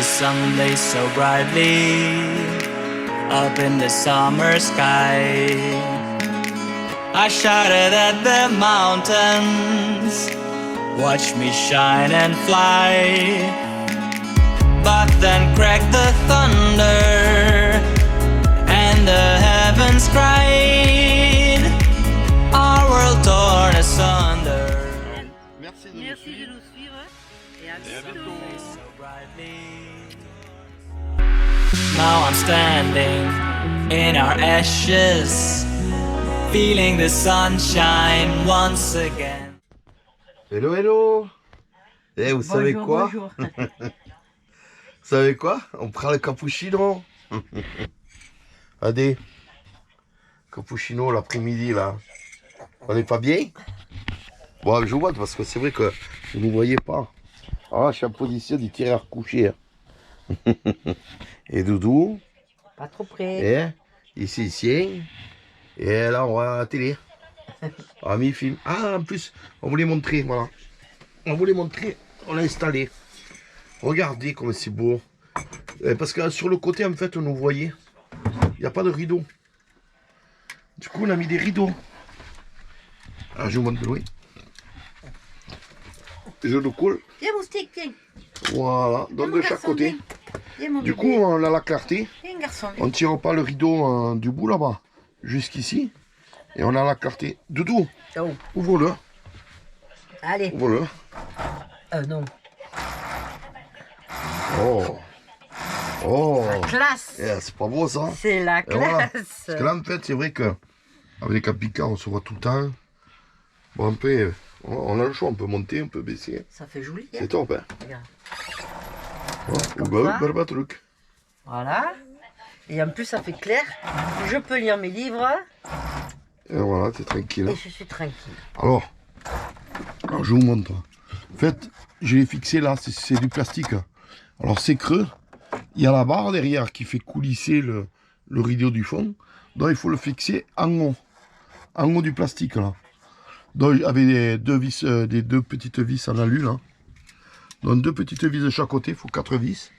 the sun blazed so brightly up in the summer sky. I shouted at the mountains, watch me shine and fly. But then cracked the thunder and the heavens cried, our world torn asunder. Merci de nous suivre et à bientôt. Now I'm standing in our ashes, feeling the sunshine once again. Hello, hello. Eh, vous savez quoi? Bonjour. Vous savez quoi? On prend le cappuccino. Allez, cappuccino l'après-midi là. On n'est pas bien? Bon, je vois parce que c'est vrai que vous ne voyez pas. Ah, je suis en position du tireur couché. Et Doudou. Pas trop près. Et ici. Et là, on va à la télé. On a mis le film. Ah, en plus, on voulait montrer, voilà. On voulait montrer, on l'a installé. Regardez comme c'est beau. Parce que sur le côté, en fait, vous voyez, il n'y a pas de rideau. Du coup, on a mis des rideaux. Alors, je vous montre de loin. Je le colle. Tiens mon stick, tiens. Voilà, donc de chaque côté. Tiens, mon Du bébé. coup, on a la clarté. Tiens, garçon. On ne tire pas le rideau du bout là-bas, jusqu'ici. Et on a la clarté. Doudou, Oh. ouvre-le. Allez. Ouvre-le. Non. Oh. Oh. Classe. Eh, c'est pas beau ça. C'est la Et voilà. classe. Parce que là, en fait, c'est vrai que avec les camping-cars, on se voit tout le temps. Bon, après, on a le choix, on peut monter, on peut baisser. Ça fait joli. C'est top, hein. Regarde. Ouais, ça. bah, truc. Voilà. Et en plus, ça fait clair. Je peux lire mes livres Et voilà, t'es tranquille. et je suis tranquille. Alors, je vous montre. En fait, je l'ai fixé là, c'est du plastique. Alors, c'est creux. Il y a la barre derrière qui fait coulisser le rideau du fond. Donc, il faut le fixer en haut du plastique là. Donc, avec des deux petites vis en alu là. Donc, deux petites vis de chaque côté, il faut 4 vis.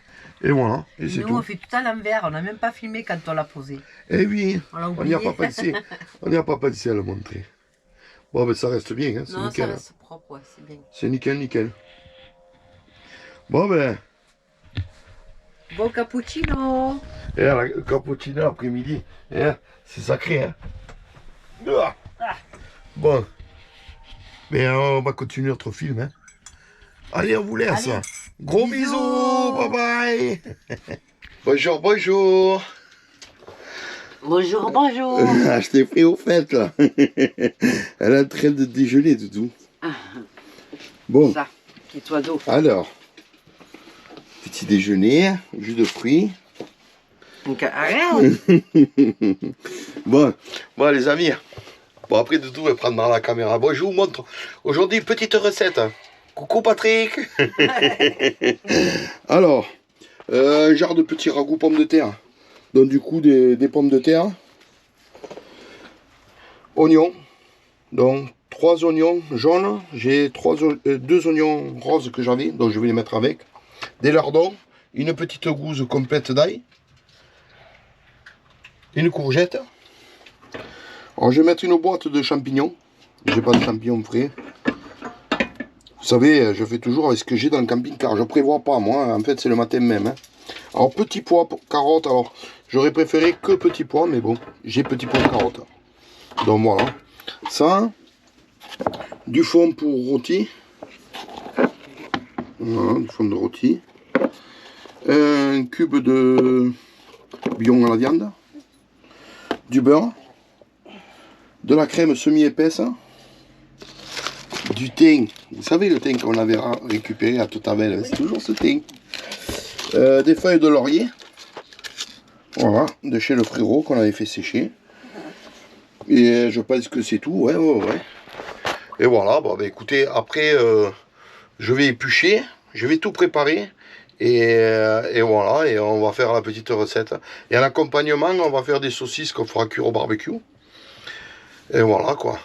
Et voilà, et c'est Nous, tout. on fait tout à l'envers. On n'a même pas filmé quand on l'a posé. Eh oui, On on n'y a pas pensé. On n'y a pas pensé à le montrer. Bon, ben ça reste bien, hein, c'est Non, nickel. ça reste propre, ouais, c'est bien. C'est nickel, nickel. Bon, ben, Bon cappuccino. le cappuccino après-midi, c'est sacré, hein. Ah. Bon, mais on va continuer notre film, hein. Allez, on vous laisse. Allez. Gros Bisous. bisous, bye bye. Bonjour, bonjour. Bonjour, bonjour. Ah, je t'ai pris au fait, là. Elle est en train de déjeuner, Doudou. Bon, Ça, petit oiseau. alors, petit déjeuner, jus de fruits. Donc, arrête. Bon, les amis. Bon, après, Doudou va prendre dans la caméra. Bon, je vous montre. Aujourd'hui, petite recette. Coucou, Patrick. Alors, un genre de petit ragoût pommes de terre. Donc, du coup, des pommes de terre. Oignons. Donc, 3 oignons jaunes. J'ai 2 oignons roses que j'avais. Donc, je vais les mettre avec. Des lardons. Une petite gousse complète d'ail. Une courgette. Alors, je vais mettre une boîte de champignons. J'ai pas de champignons frais. Vous savez, je fais toujours avec ce que j'ai dans le camping-car. Je prévois pas, moi. En fait, c'est le matin même. Hein. Alors, petits pois, carottes. Alors, j'aurais préféré que petits pois, mais bon, j'ai petits pois, carottes. Donc, voilà. Ça, du fond pour rôti. Voilà, du fond de rôti. Un cube de bouillon à la viande. Du beurre. De la crème semi-épaisse. Du thym, vous savez le thym qu'on avait récupéré à Totavel, c'est toujours ce thym. Des feuilles de laurier, voilà, de chez le frérot qu'on avait fait sécher. Et je pense que c'est tout, ouais. Et voilà, bon, bah, écoutez, après je vais éplucher, je vais tout préparer. Et voilà, et on va faire la petite recette. Et en accompagnement, on va faire des saucisses qu'on fera cuire au barbecue. Et voilà quoi.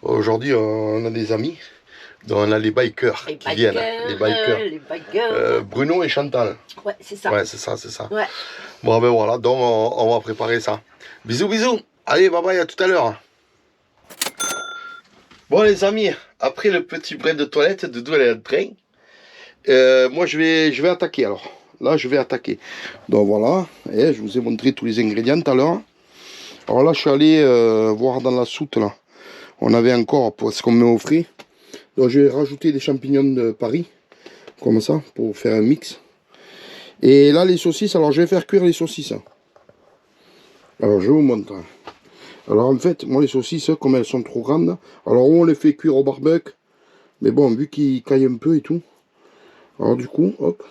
Aujourd'hui, on a des amis. Donc on a les bikers qui viennent. Les bikers. Les bikers. Bruno et Chantal. Ouais, c'est ça. Ouais, c'est ça, c'est ça. Ouais. Bon, ben voilà, donc on va préparer ça. Bisous, bisous. Allez, bye bye, à tout à l'heure. Bon, les amis, après le petit break de toilette, Doudou elle est en train. Moi, je vais attaquer alors. Là, je vais attaquer. Donc voilà, et je vous ai montré tous les ingrédients tout à l'heure. Alors là, je suis allé voir dans la soute là. On avait encore pour ce qu'on met au frais. Donc je vais rajouter des champignons de Paris, comme ça, pour faire un mix. Et là, les saucisses, alors je vais faire cuire les saucisses. Alors je vous montre. Alors en fait, moi les saucisses, comme elles sont trop grandes, alors on les fait cuire au barbecue. Mais bon, vu qu'ils caillent un peu et tout. Alors du coup, hop.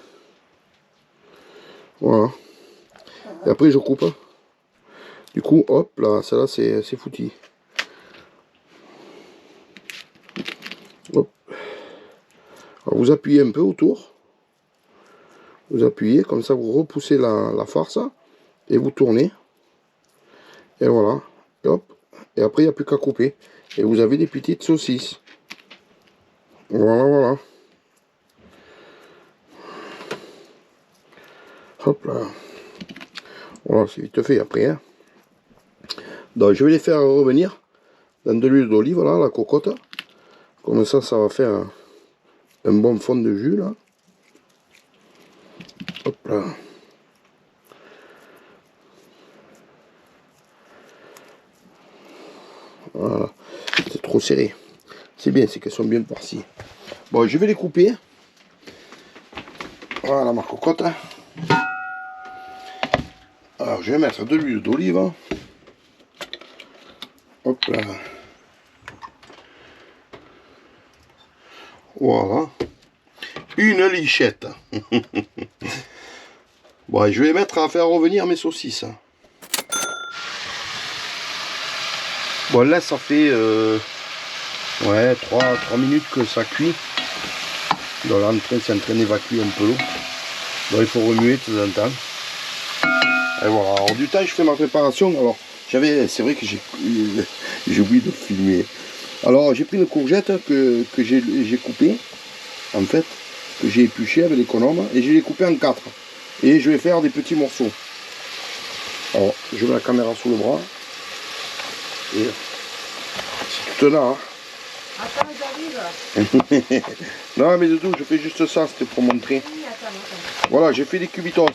Voilà. Et après je coupe. Du coup, hop, là, celle-là c'est foutu. Hop. Alors vous appuyez un peu autour. Vous appuyez, comme ça vous repoussez la farce. Et vous tournez. Et voilà. Et hop. Et après il n'y a plus qu'à couper. Et vous avez des petites saucisses. Voilà, voilà. Hop là. Voilà, c'est vite fait après. Hein. Donc je vais les faire revenir dans de l'huile d'olive, là, la cocotte. Comme ça, ça va faire un bon fond de jus, là. Hop là. Voilà. C'est trop serré. C'est bien, c'est qu'elles sont bien farcies. Bon, je vais les couper. Voilà ma cocotte. Alors, je vais mettre de l'huile d'olive. Hop là. Voilà. Une lichette. Bon, je vais mettre à faire revenir mes saucisses. Bon, là, ça fait ouais, 3 minutes que ça cuit. Donc là, c'est en train d'évacuer un peu l'eau. Donc il faut remuer de temps en temps. Et voilà, alors du temps, je fais ma préparation. Alors, c'est vrai que j'ai oublié de filmer. Alors, j'ai pris une courgette que j'ai coupée, en fait, que j'ai épluchée avec l'économe, et je l'ai coupée en 4. Et je vais faire des petits morceaux. Alors, je mets la caméra sous le bras. Et c'est tout là. Hein. Attends, j'arrive. Non, mais Doudou, je fais juste ça, c'était pour montrer. Voilà, j'ai fait des cubitos.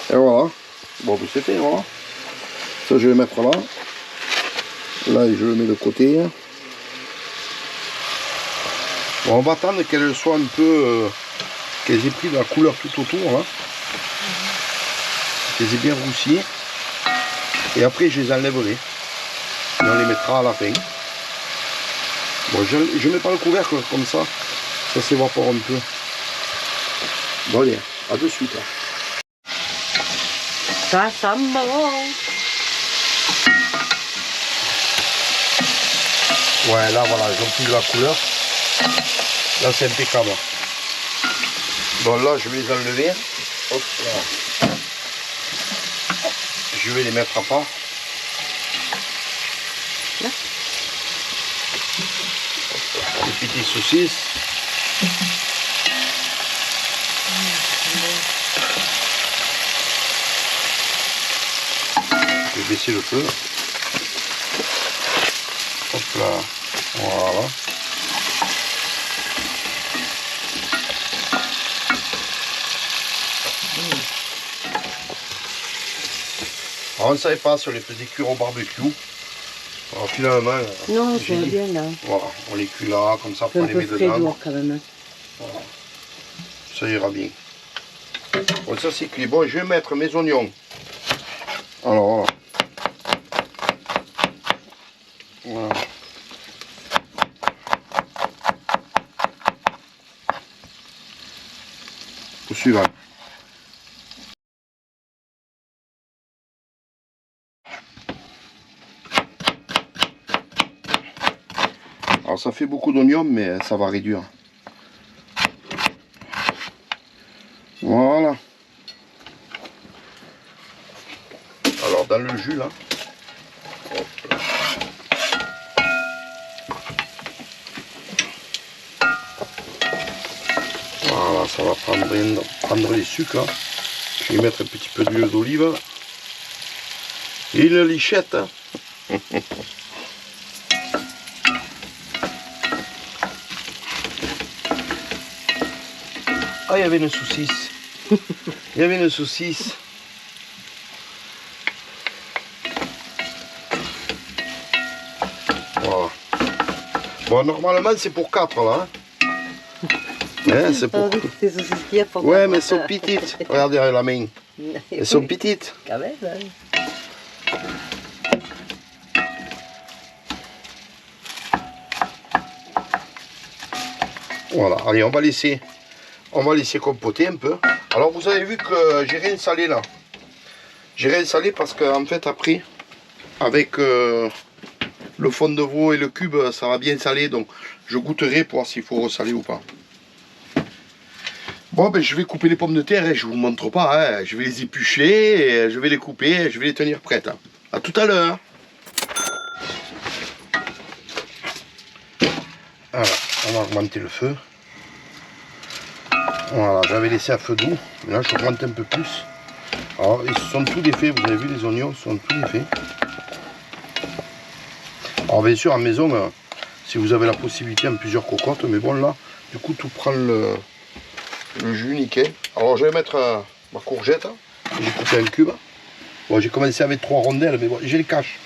Et voilà. Bon, c'est fait, voilà. Ça, je vais mettre là. Là, je le mets de côté. Bon, on va attendre qu'elle soit un peu... qu'elles aient pris de la couleur tout autour, là. Qu'elles aient bien roussi. Et après, je les enlèverai. Et on les mettra à la fin. Bon, je mets pas le couvercle comme ça. Ça s'évapore un peu. Bon, allez, à de suite. Ça sent bon. Ouais, là, voilà, ils ont pris de la couleur. Là, c'est impeccable. Bon, là, je vais les enlever. Hop là. Je vais les mettre à part. Là. Les petites saucisses. Je vais baisser le feu. Hop là. Voilà. Alors, on ne savait pas si on les faisait cuire au barbecue. Alors finalement, Non, c'est bien là. Voilà, on les cuit là, comme ça, C'est on un les peu met frais dedans. lourd quand même. Voilà. Ça ira bien. Bon, ça c'est cuit. Bon, je vais mettre mes oignons. Alors, voilà. Voilà. Au suivant. Alors ça fait beaucoup d'oignons, mais ça va réduire. Voilà. dans le jus là. Voilà, ça va prendre les sucres. Hein. Je vais y mettre un petit peu d'huile d'olive. Et une lichette. Hein. Ah, il y avait une saucisse. Il y avait une saucisse. Voilà. Bon, normalement, c'est pour 4 là. Hein, c'est pour... Tes saucisses qu'il y a pour Ouais, mais elles sont petites. Regardez la main. Elles sont petites. Quand même, hein. Voilà, allez, on va laisser compoter un peu. Alors, vous avez vu que j'ai rien salé là. J'ai rien salé parce qu'en fait, après, avec le fond de veau et le cube, ça va bien saler. Donc, je goûterai pour voir s'il faut ressaler ou pas. Bon, ben, je vais couper les pommes de terre et je vous montre pas. Hein. Je vais les éplucher, et je vais les couper et je vais les tenir prêtes. Hein. À tout à l'heure. Voilà, on va augmenter le feu. Voilà, j'avais laissé à feu doux. Là, je augmente un peu plus. Alors, ils sont tous défaits. Vous avez vu, les oignons sont tous défaits. Alors, bien sûr, à maison, si vous avez la possibilité, en plusieurs cocottes. Mais bon, là, du coup, tout prend le jus nickel. Alors, je vais mettre ma courgette. J'ai coupé un cube. Bon, j'ai commencé avec 3 rondelles, mais bon, j'ai le cache.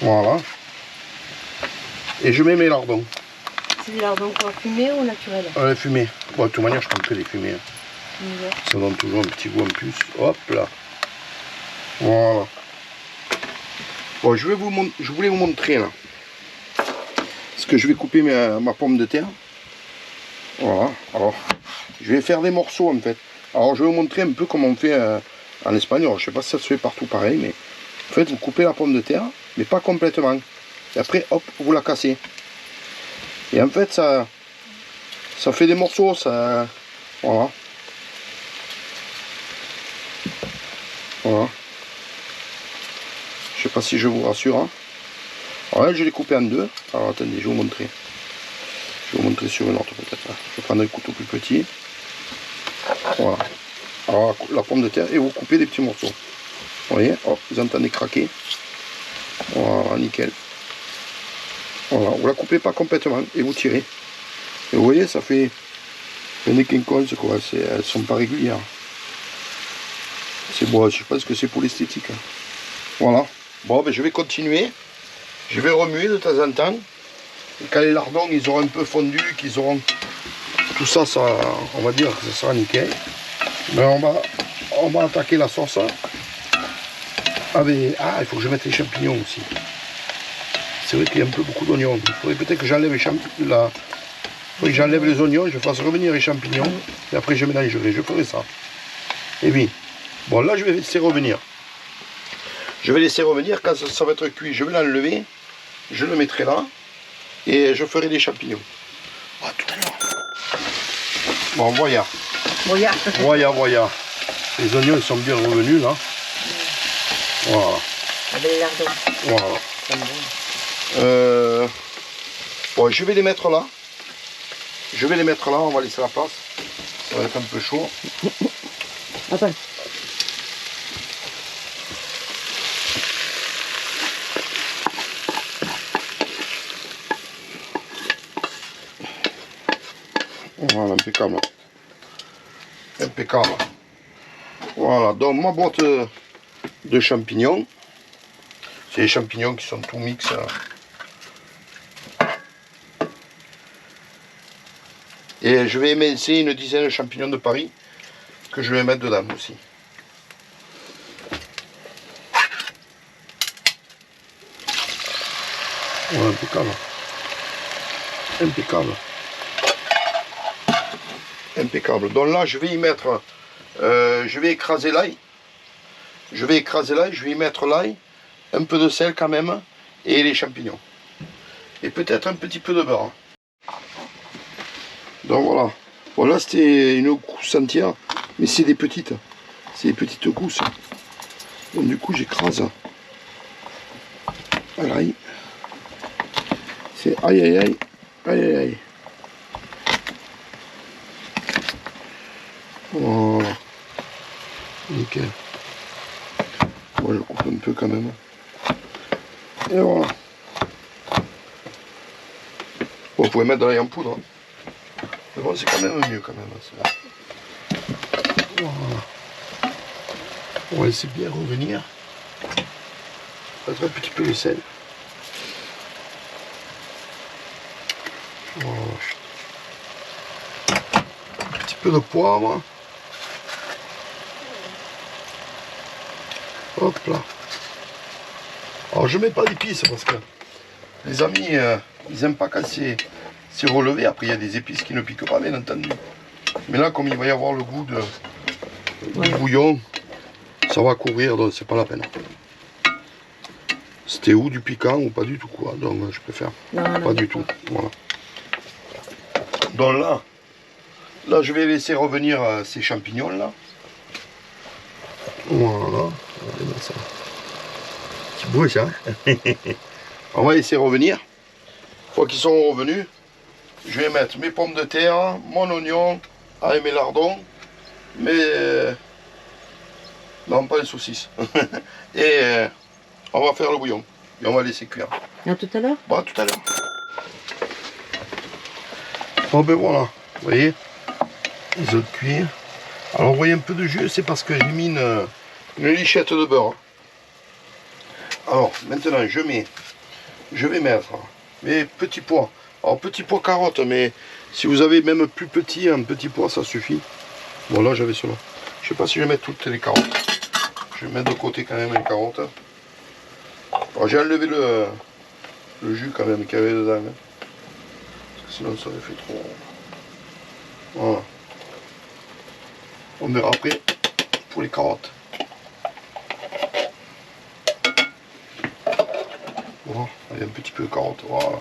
Voilà. Et je mets mes lardons. C'est du lardon quoi, fumé ou naturel? Fumé. Bon, de toute manière, je prends que les fumés. Ouais. Ça donne toujours un petit goût en plus. Hop là. Voilà. Bon, je voulais vous montrer là. Parce que je vais couper ma pomme de terre. Voilà. Alors, je vais faire des morceaux en fait. Alors, je vais vous montrer un peu comment on fait en Espagne. Alors, je sais pas si ça se fait partout pareil, mais en fait, vous coupez la pomme de terre, mais pas complètement. Et après, hop, vous la cassez. Et en fait, ça fait des morceaux, ça... Voilà. Voilà. Je sais pas si je vous rassure. Hein. Ouais, je l'ai coupé en deux. Alors, attendez, je vais vous montrer. Je vais vous montrer sur une autre peut-être. Je vais prendre un couteau plus petit. Voilà. Alors, la pomme de terre, et vous coupez des petits morceaux. Vous voyez, hop, vous entendez craquer. Voilà, nickel. Voilà, vous la coupez pas complètement et vous tirez. Et vous voyez, ça fait des quinconces quoi, elles sont pas régulières. C'est bon, je pense que c'est pour l'esthétique. Hein. Voilà. Bon, ben je vais continuer. Je vais remuer de temps en temps. Et quand les lardons ils auront un peu fondu, qu'ils auront tout ça, on va dire que ça sera nickel. Mais on va attaquer la sauce. Avec... Ah, il faut que je mette les champignons aussi. C'est vrai qu'il y a un peu beaucoup d'oignons. Il faudrait peut-être que j'enlève les oignons, je fasse revenir les champignons, et après je mélangerai, je ferai ça. Et oui. Bon, là je vais laisser revenir. Je vais laisser revenir, quand ça va être cuit, je vais l'enlever, je le mettrai là, et je ferai les champignons. À tout à l'heure. Bon, voilà. Voilà. Les oignons ils sont bien revenus là. Voilà. Avec les lardons. Voilà. C'est bon. Bon, je vais les mettre là. On va laisser la place. Ça va être un peu chaud. Attends. Voilà, impeccable. Impeccable. Voilà, donc ma boîte de champignons. C'est les champignons qui sont tout mix. Et je vais émincer une dizaine de champignons de Paris que je vais mettre dedans aussi. Voilà, impeccable. Impeccable. Impeccable. Donc là, je vais y mettre, je vais écraser l'ail. Je vais y mettre l'ail, un peu de sel quand même, et les champignons. Et peut-être un petit peu de beurre. Donc voilà. Voilà, c'était une gousse entière, mais c'est des petites. C'est des petites gousses. Donc du coup j'écrase à l'ail. C'est aïe aïe aïe, aïe aïe aïe. Voilà. Nickel. Moi je coupe un peu quand même. Et voilà. Bon, vous pouvez mettre de l'ail en poudre. Mais bon, c'est quand même mieux quand même. Voilà. On va laisser bien revenir. Peut-être un petit peu de sel. Voilà. Un petit peu de poivre. Hop là. Alors je mets pas d'épices parce que les amis ils aiment pas quand c'est relevé. Après il y a des épices qui ne piquent pas bien entendu. Mais là comme il va y avoir le goût du bouillon, ça va couvrir, donc c'est pas la peine. C'était ou du piquant ou pas du tout quoi. Donc je préfère pas du tout. Voilà. Donc là je vais laisser revenir ces champignons là. Voilà. Regardez ça. C'est beau ça. On va laisser revenir. Une fois qu'ils sont revenus, je vais mettre mes pommes de terre, mon oignon, avec mes lardons, non pas les saucisses. Et on va faire le bouillon. Et on va laisser cuire. À tout à l'heure? Bon, à tout à l'heure. Bon ben voilà, vous voyez, les œufs de cuire. Alors vous voyez un peu de jus, c'est parce que j'ai mis une lichette de beurre. Alors maintenant je vais mettre mes petits pois. Alors petits pois carottes, mais si vous avez même plus petit, un petit pois ça suffit. Bon là j'avais cela. Je sais pas si je vais mettre toutes les carottes. Je vais mettre de côté quand même les carottes. Alors j'ai enlevé le jus quand même qu'il y avait dedans. Hein. Parce que sinon ça aurait fait trop. Voilà. On verra après pour les carottes. Voilà, il y a un petit peu de carottes, voilà.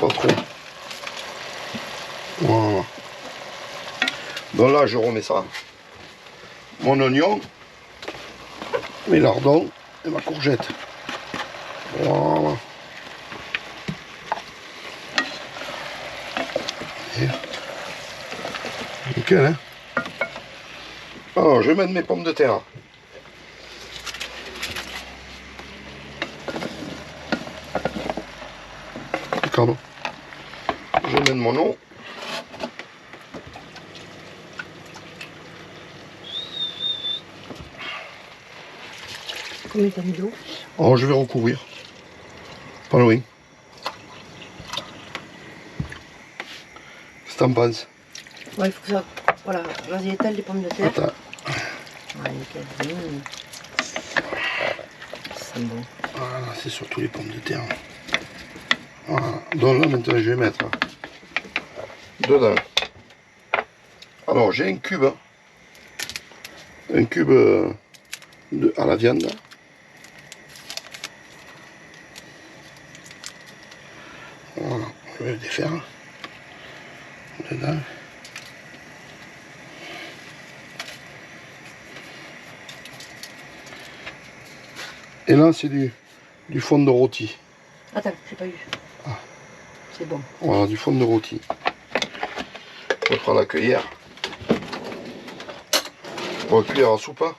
Pas trop. Voilà. Donc là je remets ça. Mon oignon, mes lardons et ma courgette. Voilà. Et... nickel hein. Alors je vais mettre mes pommes de terre. Pardon. Je vais mettre mon eau. Combien t'as mis d'eau? Alors je vais recouvrir. Pas loin. Qu'est-ce que t'en penses? Ouais, il faut que ça... Voilà, vas-y, étale les pommes de terre. Attends. Ouais, nickel. C'est bon. Voilà, c'est surtout les pommes de terre. Voilà. Donc là maintenant je vais mettre dedans. Alors j'ai un cube à la viande. Voilà, je vais le défaire dedans. Et là c'est du fond de rôti. Attends, j'ai pas eu. Ah. C'est bon. Voilà, du fond de rôti. On va prendre la cuillère. Bon, la cuillère à soupe. Hein.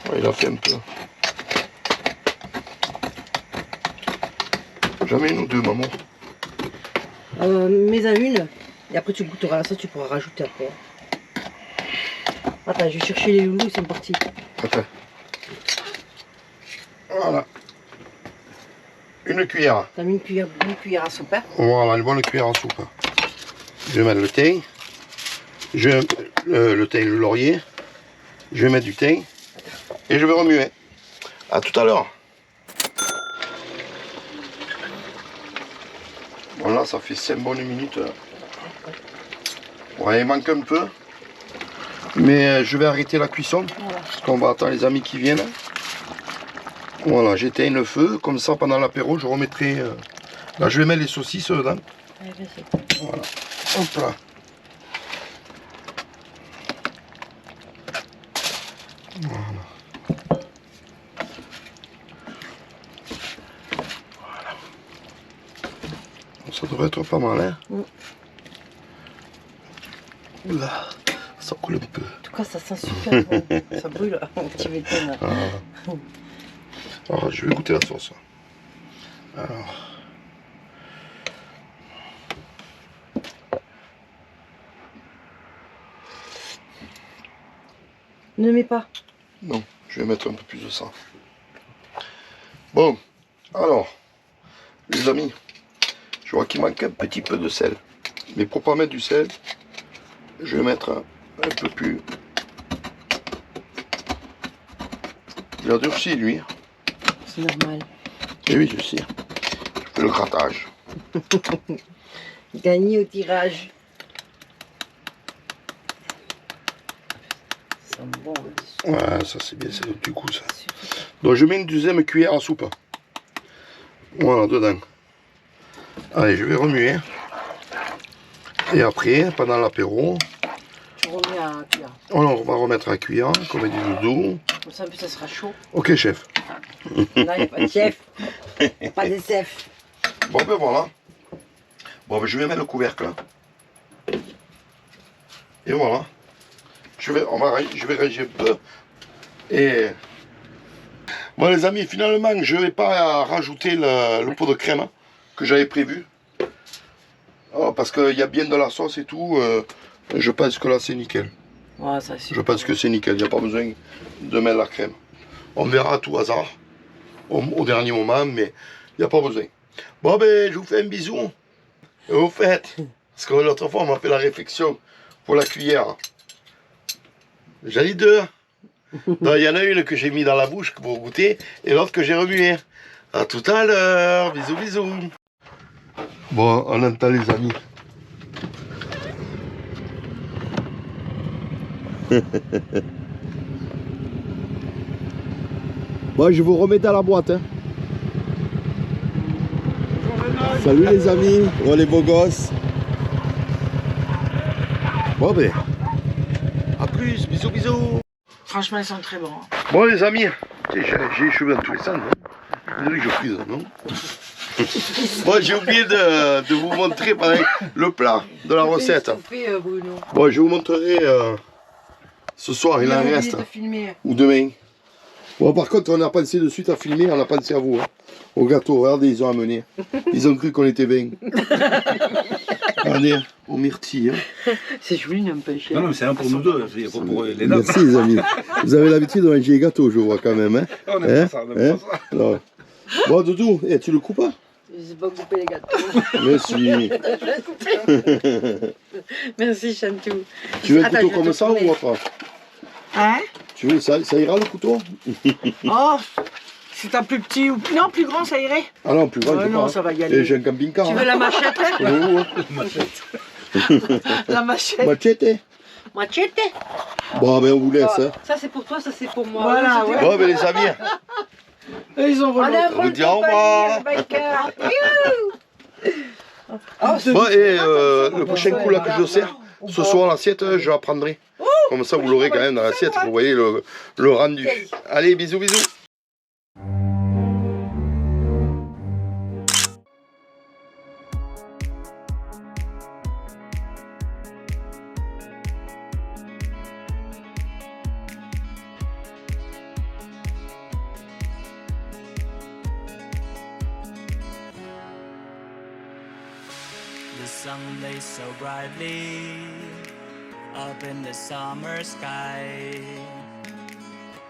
Ouais, il a fait un peu. Jamais une ou deux, maman. Mets-en une. Et après tu goûteras la sauce, tu pourras rajouter après. Attends, je vais chercher les loulous, ils sont partis. Attends. Voilà. Une cuillère. T'as mis une cuillère à soupe. Hein? Voilà, une bonne cuillère à soupe. Je vais mettre le thym. Le thym, le laurier. Je vais mettre du thym. Et je vais remuer. À tout à l'heure. Voilà, ça fait 5 bonnes minutes. Ouais, il manque un peu. Mais je vais arrêter la cuisson. Voilà. Parce qu'on va attendre les amis qui viennent. Voilà, j'éteins le feu. Comme ça, pendant l'apéro, je remettrai... Là, je vais mettre les saucisses dedans. Ouais, Voilà. Hop là. Ça devrait être pas mal, hein. Oula, ça coule un peu. En tout cas, ça sent super bon. Ça brûle. Tu m'étonnes. Alors, je vais goûter la sauce. Alors. Ne mets pas. Non, je vais mettre un peu plus de ça. Bon, alors, les amis, je vois qu'il manque un petit peu de sel. Mais pour pas mettre du sel, je vais mettre un peu plus. Il a durci, lui. C'est normal. Et oui, je sais. Je fais le grattage. Gagné au tirage. Ça sent bon. Ouais, ça c'est bien, c'est du coup ça. Donc je mets une deuxième cuillère à soupe. Voilà, dedans. Allez, je vais remuer. Et après, pendant l'apéro, Tu remets à cuire. on va remettre à cuire, comme dit Doudou. Comme ça, en plus, ça sera chaud. Ok, chef. Là, il n'y a pas de chef. Pas de chef. Bon, ben voilà. Bon, ben je vais mettre le couvercle. Et voilà. Je vais ranger un peu. Et... Bon, les amis, finalement, je ne vais pas rajouter le pot de crème que j'avais prévu. Alors, parce qu'il y a bien de la sauce et tout. Je pense que là, c'est nickel. Ouais, ça, c'est Je pense que c'est nickel. Il n'y a pas besoin de mettre la crème. On verra à tout hasard. Au dernier moment, mais il n'y a pas besoin. Bon, ben, je vous fais un bisou. Et au fait, parce que l'autre fois, on m'a fait la réflexion pour la cuillère. J'en ai deux. Donc, il y en a une que j'ai mis dans la bouche pour goûter et l'autre que j'ai remuée. À tout à l'heure. Bisous, bisous. Bon, on entend les amis. Bon, je vous remets dans la boîte. Hein. Salut les amis, oh les beaux gosses. Bon ben, à plus, bisous bisous. Franchement, ils sont très bons. Bon les amis, j'ai les cheveux dans tous les sens. Hein. Vous avez que je frise, non? Bon, j'ai oublié de vous montrer pareil, le plat de la recette. Bruno. Bon, je vous montrerai ce soir, il en reste. Ou demain. Bon, par contre, on a pensé de suite à filmer, on a pensé à vous. Hein. Au gâteau, regardez, ils ont amené. Ils ont cru qu'on était bien. Regardez, au myrtille. Hein. C'est joli, un peu cher. Non, non, mais c'est un pour nous deux, c'est pas pour les dames. Merci les amis. Vous avez l'habitude de manger les gâteaux, je vois quand même. Hein. On aime pas ça, on aime pas ça. Non. Bon, Doudou, tu le coupes pas? Je sais pas couper les gâteaux. Merci. Merci, Chantou. Tu veux un couteau comme ça ou pas? Hein? Tu veux, ça ira le couteau? Oh, c'est un plus petit ou non, plus grand, ça irait. Ah non, plus grand, Oh je non, pas. ça va y aller. Et j'ai un camping-car. Tu veux la machette? La machette. Machete. Machette? Bon, ben on vous laisse. Hein. Ça c'est pour toi, ça c'est pour moi. Voilà, ouais. Bon, ben les amis, Ils ont Allez, volé. on vous dit au revoir. Bon, et le prochain coup là que je sers, ce soir l'assiette, je la prendrai. Comme ça, vous l'aurez quand même dans l'assiette, vous voyez le rendu. Allez, bisous, bisous. The sun lays so brightly up in the summer sky.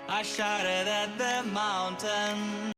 I shouted at the mountain.